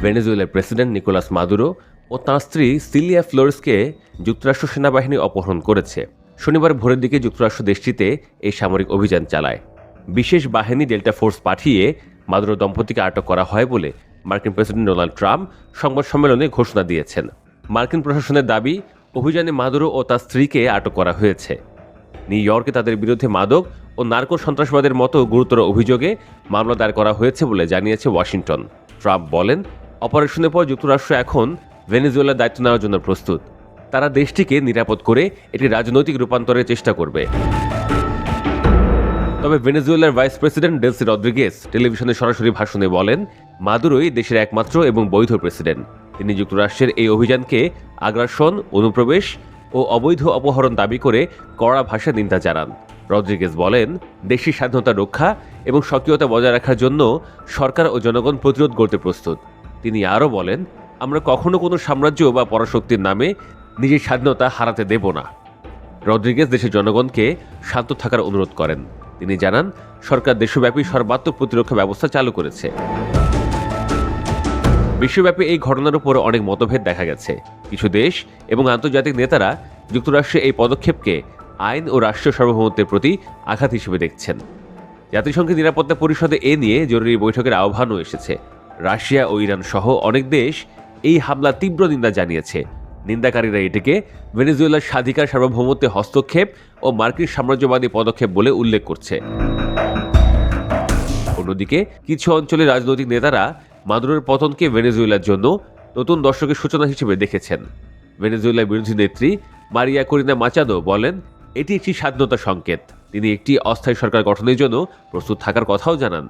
ভেনেজুয়েলার president Nicolas Maduro ও তাঁর স্ত্রী সিলিয়া ফ্লোরেসকে যুক্তরাষ্ট্র সেনাবাহিনী অপহরণ করেছে। শনিবার ভোরের দিকে যুক্তরাষ্ট্র দেশটিতে এই সামরিক অভিযান চালায়। বিশেষ বাহিনী ডেল্টা ফোর্স পাঠিয়ে মাদুরো দম্পতিকে আটক করা হয় বলে মার্কিন প্রেসিডেন্ট ডোনাল্ড ট্রাম্প সংবাদ সম্মেলনে ঘোষণা দিয়েছেন। মার্কিন প্রশাসনের দাবি, অভিযানে মাদুরো ও তার স্ত্রীকে আটক করা হয়েছে। নিউ ইয়র্কে তাদের বিরুদ্ধে মাদক ও নার্কো সন্ত্রাসবাদের মতো গুরুতর অভিযোগে মামলা দায়ের করা হয়েছে বলে জানিয়েছে ওয়াশিংটন। ট্রাম্প বলেন, অপারেশনের পর যুক্তরাষ্ট্র এখন ভেনেজুয়েলার দায়িত্ব নেওয়ার জন্য প্রস্তুত। তারা দেশটিকে নিরাপদ করে এটি রাজনৈতিক রূপান্তরের চেষ্টা করবে। তবে ভেনেজুয়েলার ভাইস প্রেসিডেন্ট ডেলসি রদ্রিগেজ টেলিভিশনে সরাসরি ভাষণে বলেন, মাদুরোই দেশের একমাত্র এবং বৈধ প্রেসিডেন্ট। তিনি যুক্তরাষ্ট্রের এই অভিযানকে আগ্রাসন, অনুপ্রবেশ ও অবৈধ অপহরণ দাবি করে কড়া ভাষায় নিন্দা জানান। রদ্রিগেজ বলেন, দেশের স্বাধীনতা রক্ষা এবং সক্রিয়তা বজায় রাখার জন্য সরকার ও জনগণ প্রতিরোধ করতে প্রস্তুত। তিনি আরও বলেন, আমরা কখনো কোনো সাম্রাজ্য বা পরাশক্তির নামে নিজের স্বাধীনতা হারাতে দেব না। রদ্রিগেজ দেশের জনগণকে শান্ত থাকার অনুরোধ করেন। তিনি জানান, সরকার দেশব্যাপী সর্বাত্মক প্রতিরক্ষা ব্যবস্থা চালু করেছে। বিশ্বব্যাপী এই ঘটনার উপর অনেক মতভেদ দেখা গেছে। কিছু দেশ এবং আন্তর্জাতিক নেতারা যুক্তরাষ্ট্রের এই পদক্ষেপকে আইন ও রাষ্ট্রীয় সার্বভৌমত্বের প্রতি আঘাত হিসেবে দেখছেন। জাতিসংঘের নিরাপত্তা পরিষদে এ নিয়ে জরুরি বৈঠকের আহ্বানও এসেছে। রাশিয়া ও ইরান সহ অনেক দেশ এই হামলার তীব্র নিন্দা জানিয়েছে। নিন্দাকারীরা এটিকে ভেনেজুয়েলার স্বাধিকার সার্বভৌমত্বে হস্তক্ষেপ ও মার্কিন সাম্রাজ্যবাদী পদক্ষেপ বলে উল্লেখ করছে। অন্যদিকে কিছু অঞ্চলের রাজনৈতিক নেতারা মাদুরোর পতনকে ভেনেজুয়েলার জন্য নতুন দশকের সূচনা হিসেবে দেখেছেন। ভেনেজুয়েলার বিরোধী নেত্রী মারিয়া করিনা মাচাদো বলেন, এটি একটি স্বাধীনতা সংকেত। তিনি একটি অস্থায়ী সরকার গঠনের জন্য প্রস্তুত থাকার কথাও জানান।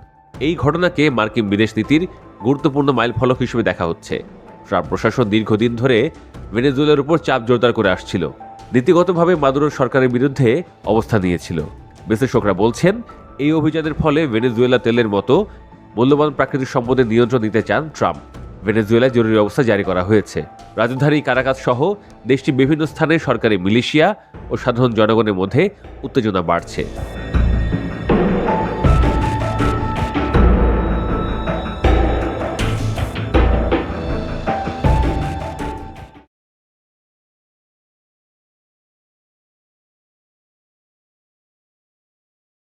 এই ঘটনাকে মার্কিন বিদেশ নীতির গুরুত্বপূর্ণ মাইলফলক হিসেবে দেখা হচ্ছে। ট্রাম্প প্রশাসন দীর্ঘদিন ধরে ভেনেজুয়েলার উপর চাপ জোরদার করে আসছিল, নীতিগতভাবে মাদুরোর সরকারের বিরুদ্ধে অবস্থান নিয়েছিল। বিশ্লেষকরা বলছেন, এই অভিযানের ফলে ভেনেজুয়েলা তেলের মতো মূল্যবান প্রাকৃতিক সম্পদের নিয়ন্ত্রণ নিতে চান ট্রাম্প। ভেনেজুয়েলায় জরুরি অবস্থা জারি করা হয়েছে। রাজধানী কারাকাস সহ দেশটির বিভিন্ন স্থানে সরকারি মিলিশিয়া ও সাধারণ জনগণের মধ্যে উত্তেজনা বাড়ছে।